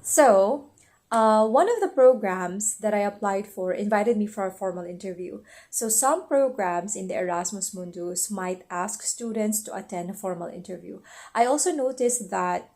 One of the programs that I applied for invited me for a formal interview. So, some programs in the Erasmus Mundus might ask students to attend a formal interview. I also noticed that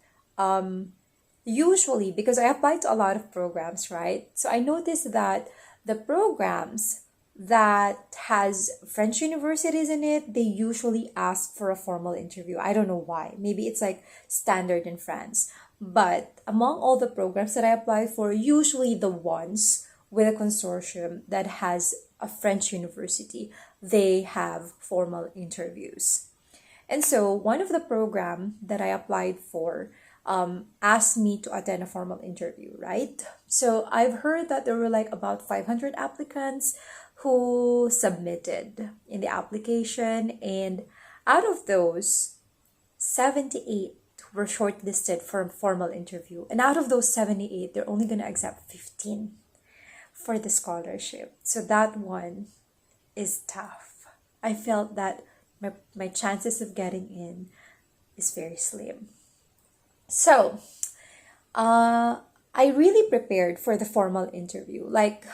usually, because I applied to a lot of programs, right? So, I noticed that the programs that has French universities in it, they usually ask for a formal interview. I don't know why. Maybe it's like standard in France. But among all the programs that I applied for, usually the ones with a consortium that has a French university, they have formal interviews. And so one of the program that I applied for asked me to attend a formal interview, right? So I've heard that there were like about 500 applicants who submitted in the application, and out of those, 78 were shortlisted for a formal interview. And out of those 78, they're only going to accept 15 for the scholarship. So that one is tough. I felt that my chances of getting in is very slim. So, I really prepared for the formal interview. Like,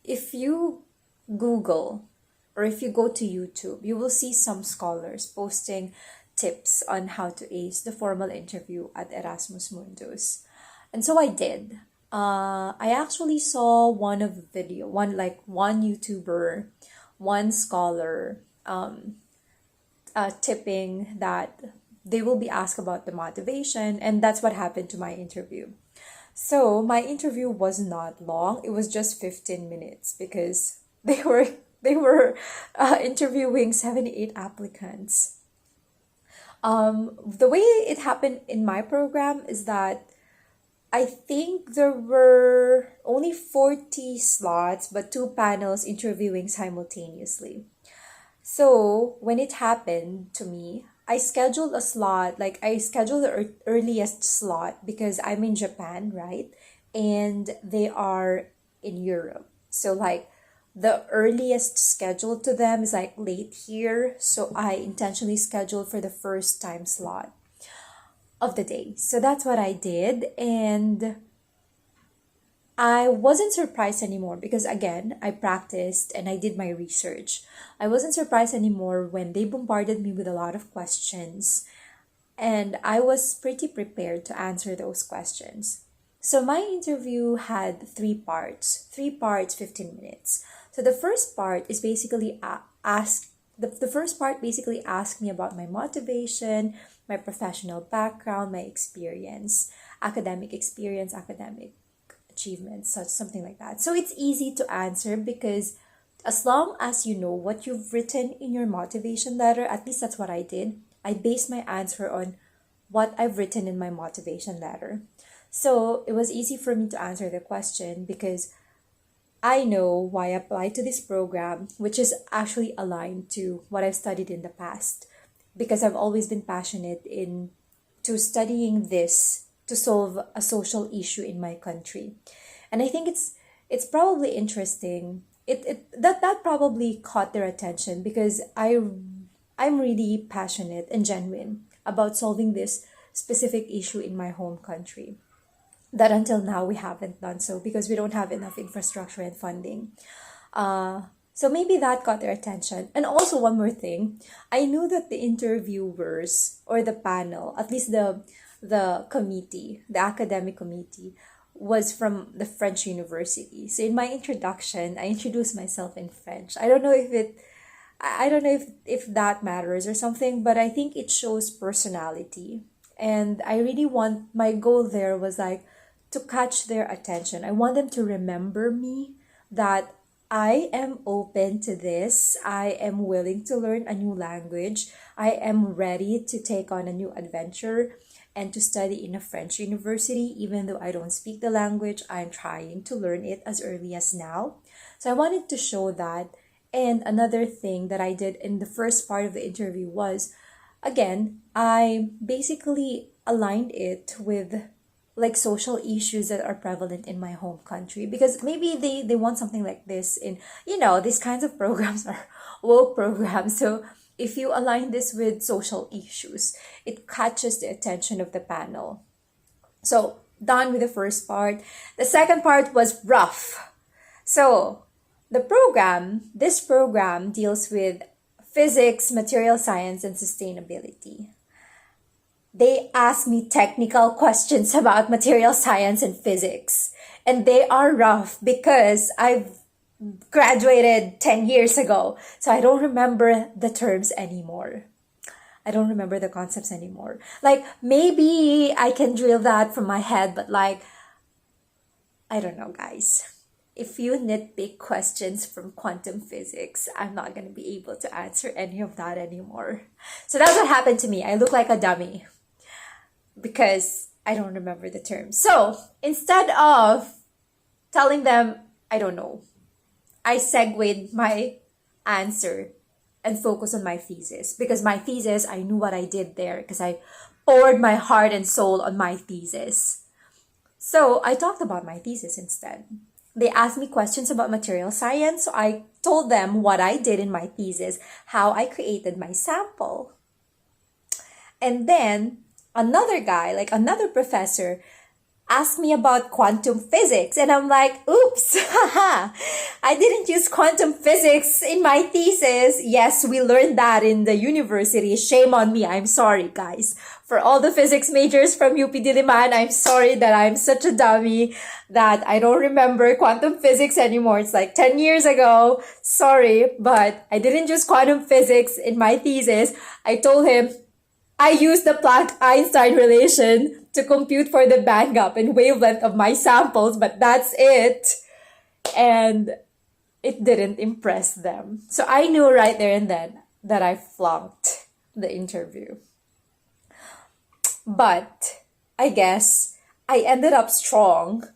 if you Google or if you go to YouTube, you will see some scholars posting tips on how to ace the formal interview at Erasmus Mundus. And so I did. I actually saw one YouTuber, one scholar, tipping that they will be asked about the motivation, and that's what happened to my interview. So my interview was not long. It was just 15 minutes because they were interviewing 78 applicants. The way it happened in my program is that I think there were only 40 slots, but two panels interviewing simultaneously. So when it happened to me, I scheduled a slot, like I scheduled the earliest slot because I'm in Japan, right? And they are in Europe. So like the earliest scheduled to them is like late here. So I intentionally scheduled for the first time slot of the day. So that's what I did. And I wasn't surprised anymore because again, I practiced and I did my research. I wasn't surprised anymore when they bombarded me with a lot of questions, and I was pretty prepared to answer those questions. So my interview had three parts, 15 minutes. So the first part is basically the first part basically asked me about my motivation, my professional background, my experience, academic achievements, such something like that. So it's easy to answer because as long as you know what you've written in your motivation letter, at least that's what I did. I based my answer on what I've written in my motivation letter. So it was easy for me to answer the question because I know why I applied to this program, which is actually aligned to what I've studied in the past. Because I've always been passionate to studying this to solve a social issue in my country. And I think it's probably interesting. That probably caught their attention because I'm really passionate and genuine about solving this specific issue in my home country that until now we haven't done so because we don't have enough infrastructure and funding. So maybe that got their attention. And also one more thing, I knew that the interviewers or the panel, at least the committee, the academic committee, was from the French university. So in my introduction, I introduced myself in French. I don't know if that matters or something, but I think it shows personality. And I really want my goal there was like to catch their attention. I want them to remember me, that I am open to this. I am willing to learn a new language. I am ready to take on a new adventure and to study in a French university. Even though I don't speak the language, I'm trying to learn it as early as now. So I wanted to show that. And another thing that I did in the first part of the interview was, again, I basically aligned it with like social issues that are prevalent in my home country, because maybe they want something like this in, these kinds of programs are woke programs. So if you align this with social issues, it catches the attention of the panel. So done with the first part. The second part was rough. So this program deals with physics, material science, and sustainability. They ask me technical questions about material science and physics. And they are rough because I've graduated 10 years ago. So I don't remember the terms anymore. I don't remember the concepts anymore. Like, maybe I can drill that from my head, but like, I don't know, guys. If you nitpick questions from quantum physics, I'm not going to be able to answer any of that anymore. So that's what happened to me. I look like a dummy because I don't remember the terms. So instead of telling them, I don't know, I segued my answer and focused on my thesis. Because my thesis, I knew what I did there because I poured my heart and soul on my thesis. So I talked about my thesis instead. They asked me questions about material science, so I told them what I did in my thesis, how I created my sample. And then another guy, like another professor, asked me about quantum physics. And I'm like, oops, haha, I didn't use quantum physics in my thesis. Yes, we learned that in the university. Shame on me. I'm sorry, guys. For all the physics majors from UP Diliman, I'm sorry that I'm such a dummy that I don't remember quantum physics anymore. It's like 10 years ago. Sorry, but I didn't use quantum physics in my thesis. I told him, I used the Planck-Einstein relation to compute for the band gap and wavelength of my samples, but that's it. And it didn't impress them. So I knew right there and then that I flunked the interview. But I guess I ended up strong,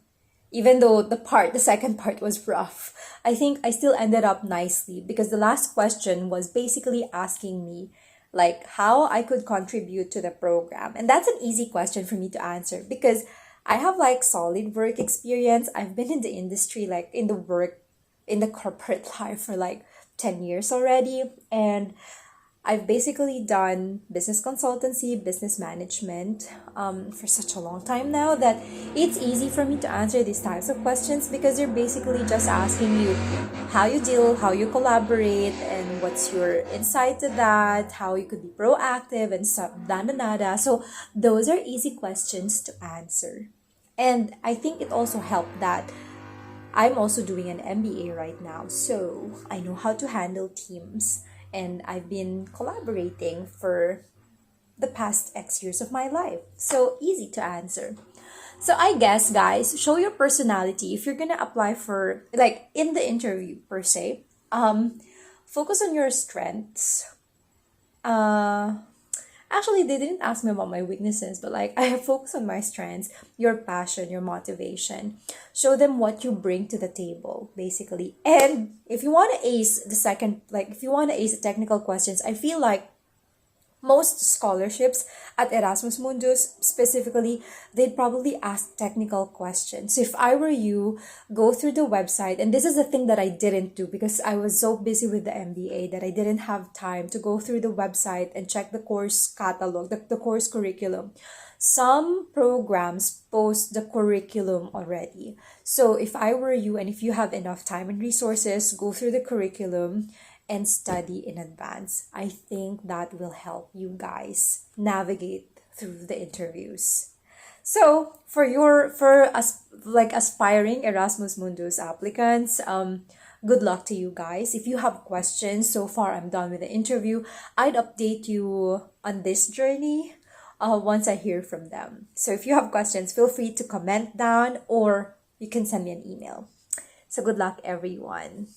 even though the second part was rough. I think I still ended up nicely because the last question was basically asking me like how I could contribute to the program. And that's an easy question for me to answer because I have like solid work experience. I've been in the industry, like in the corporate life for like 10 years already. And I've basically done business consultancy, business management for such a long time now that it's easy for me to answer these types of questions because they're basically just asking you how you deal, how you collaborate, and what's your insight to that, how you could be proactive and stuff, nada. So those are easy questions to answer. And I think it also helped that I'm also doing an MBA right now, so I know how to handle teams. And I've been collaborating for the past X years of my life. So easy to answer. So I guess, guys, show your personality. If you're going to apply for, like, in the interview per se, focus on your strengths. Actually, they didn't ask me about my weaknesses, but like I focus on my strengths, your passion, your motivation. Show them what you bring to the table, basically. And if you want to ace the technical questions, I feel like most scholarships at Erasmus Mundus specifically, they'd probably ask technical questions. So if I were you, go through the website. And this is the thing that I didn't do because I was so busy with the MBA that I didn't have time to go through the website and check the course catalog, the course curriculum. Some programs post the curriculum already. So if I were you and if you have enough time and resources, go through the curriculum and study in advance. I think that will help you guys navigate through the interviews. So for aspiring Erasmus Mundus applicants, good luck to you guys. If you have questions, so far I'm done with the interview. I'd update you on this journey once I hear from them. So if you have questions, feel free to comment down or you can send me an email. So good luck, everyone.